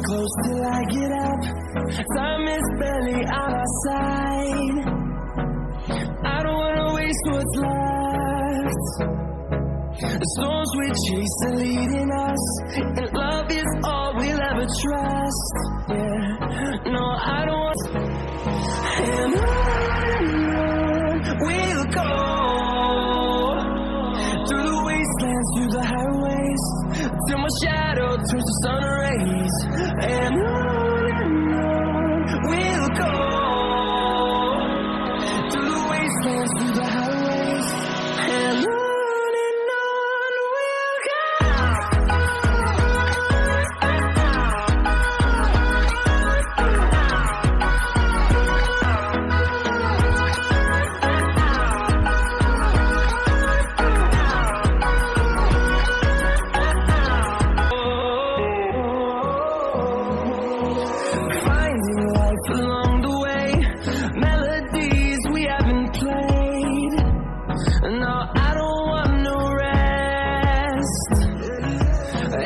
close till I get up. Time is barely on our side. I don't wanna waste what's left. The storms we chase are leading us, and love is all we'll ever trust. Yeah, no, I don't want. And on we'll go, through the wastelands, through the highways, till my shadow turns to sun rays. And on we'll go, through the wastelands, through the highways, and on we'll go. Along the way, melodies we haven't played. No, I don't want no rest.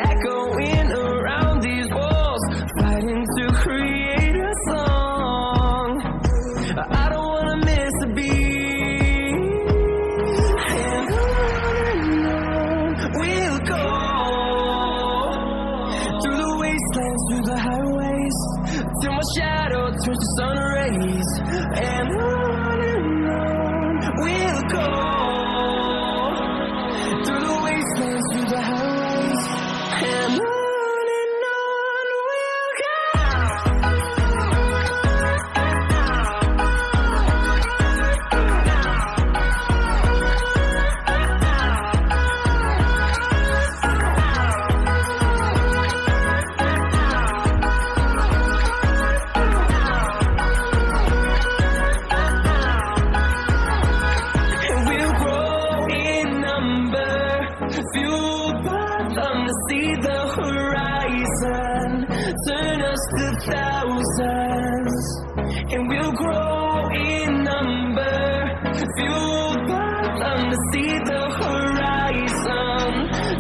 Echoing around these walls, fighting to create a song. I don't wanna miss a beat. And on we'll go, through the wastelands, through the highways, till my shadow turns to sun rays. And on we'll go, through the wastelands, through the highways, and on we'll go. Fueled by them to see the horizon, turn us to thousands, and we'll grow in number. Fueled by them to see the horizon,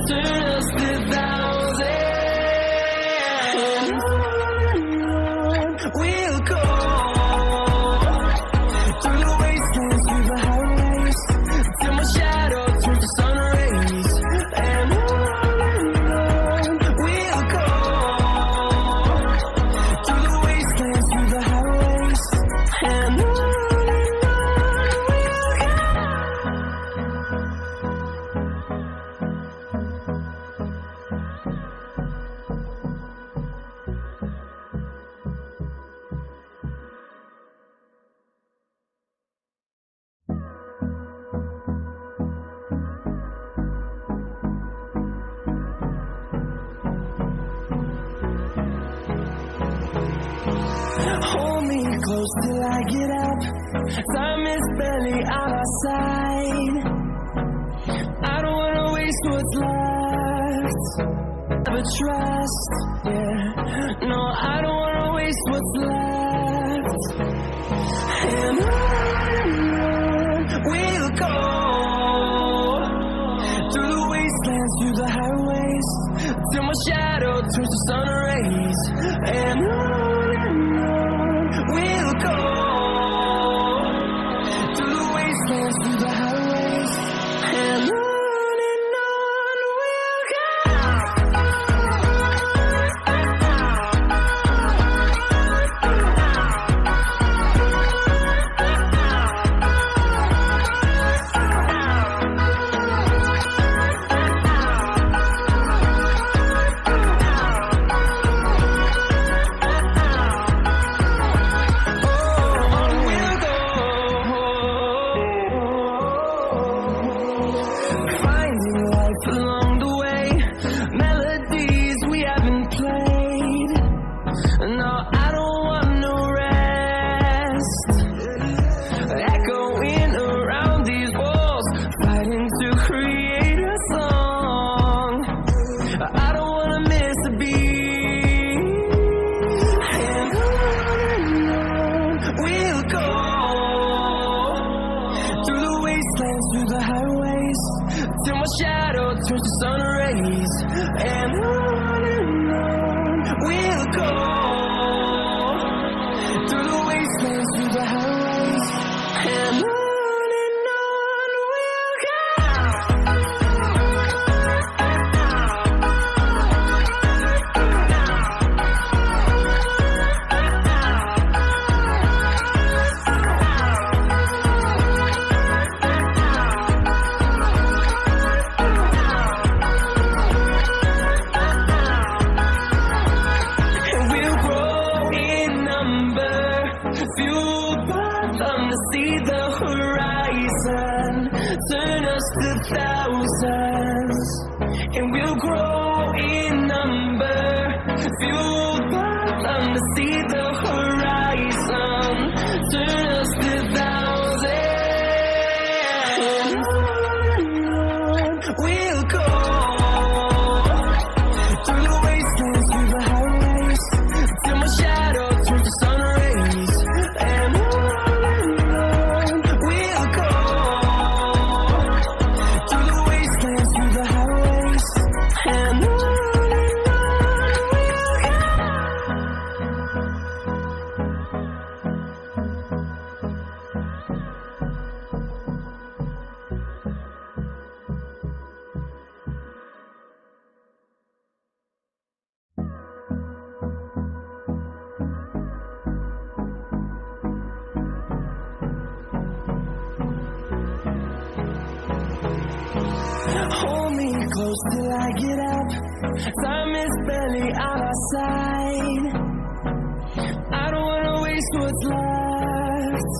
turn us to thousands, and on we'll go, through the wastelands, through the highways, till my shadow turns to sun rays. And on we'll go, through the wastelands, through the highways, and on we'll go. Hold me close till I get up. Time is barely on our side. I don't wanna waste what's left. Never trust, yeah. No, I don't wanna waste what's left. And on we'll go, through the wastelands, through the highways, till my shadow turns to sun rays. And on we'll go, through the wastelands, through the highways, and on we'll go. Along the way, melodies we haven't played. No, I don't want no rest. Echoing around these walls, fighting to create a song. I don't wanna miss a beat. And on we'll go, through the wastelands, through the highways, till my shadow turns to sun rays. And on we'll go through the wastelands, through the highways, and on we'll go. Fueled by them to see the horizon, turn us to thousands, and we'll grow in number. Fueled by them to see the horizon, turn us to thousands, and on we'll go through the wastelands, through the highways, till my shadow turns to sun rays. And on we'll go through the wastelands, through the highways, and on we'll go. Hold me close till I get up. Time is barely on our side. I don't wanna waste what's left.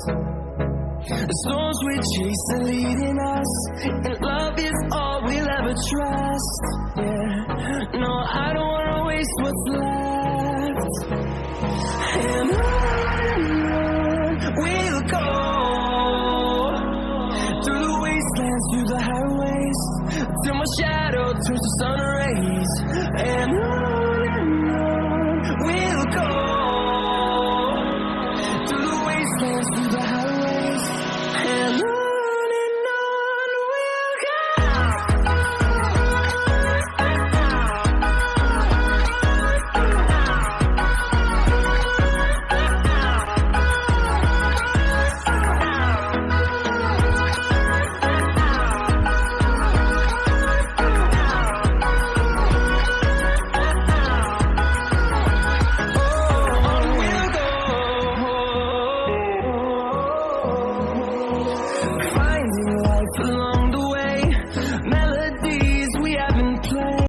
The storms we chase are leading us, and love is all we'll ever trust. Yeah, no, I don't wanna waste what's left. And on we'll go through the wastelands, through the highways, till my shadow turns to sun rays. And on